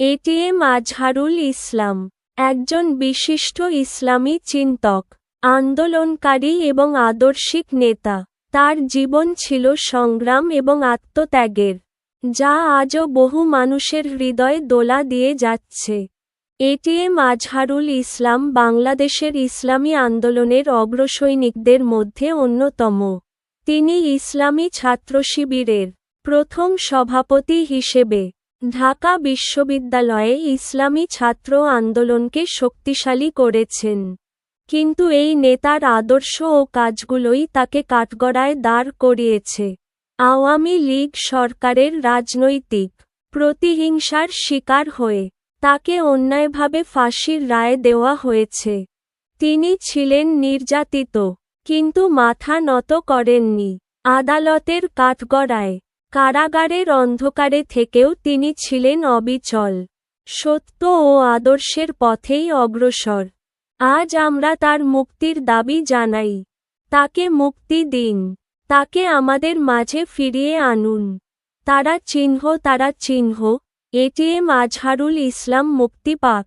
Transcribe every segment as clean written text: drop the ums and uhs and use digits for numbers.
ATM Azharul Islam একজন বিশিষ্ট ইসলামী চিন্তক, আন্দোলনকারী এবং আদর্শিক নেতা। তার জীবন ছিল সংগ্রাম এবং আত্মত্যাগের, যা আজও বহু মানুষের হৃদয়ে দোলা দিয়ে যাচ্ছে। এটিএম আজহারুল ইসলাম বাংলাদেশের ইসলামী আন্দোলনের অগ্রসৈনিকদের মধ্যে অন্যতম। তিনি ইসলামী ছাত্র শিবিরের প্রথম সভাপতি হিসেবে ঢাকা বিশ্ববিদ্যালয়ে ইসলামী ছাত্র আন্দোলনকে শক্তিশালী করেছেন। কিন্তু এই নেতার আদর্শ ও কাজগুলোই তাকে কাঠগড়ায় দাঁড় করিয়েছে। আওয়ামী লীগ সরকারের রাজনৈতিক প্রতিহিংসার শিকার হয়ে তাকে অন্যায়ভাবে ফাঁসির রায় দেওয়া হয়েছে। তিনি ছিলেন নির্যাতিত, কিন্তু মাথা নত করেননি। আদালতের কাঠগড়ায়, কারাগারের অন্ধকারে থেকেও তিনি ছিলেন অবিচল, সত্য ও আদর্শের পথেই অগ্রসর। আজ আমরা তার মুক্তির দাবি জানাই। তাকে মুক্তি দিন, তাকে আমাদের মাঝে ফিরিয়ে আনুন। তারা চিহ্ন, এটিএম আজহারুল ইসলাম মুক্তি পাক।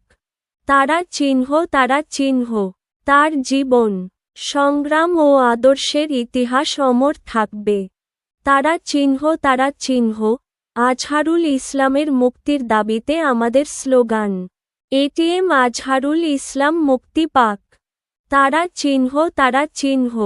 তারা চিহ্ন, তার জীবন, সংগ্রাম ও আদর্শের ইতিহাস অমর থাকবে। তারা চিহ্ন, আজহারুল ইসলামের মুক্তির দাবিতে আমাদের স্লোগান, এটিএম আজহারুল ইসলাম মুক্তি পাক। তারা চিহ্ন।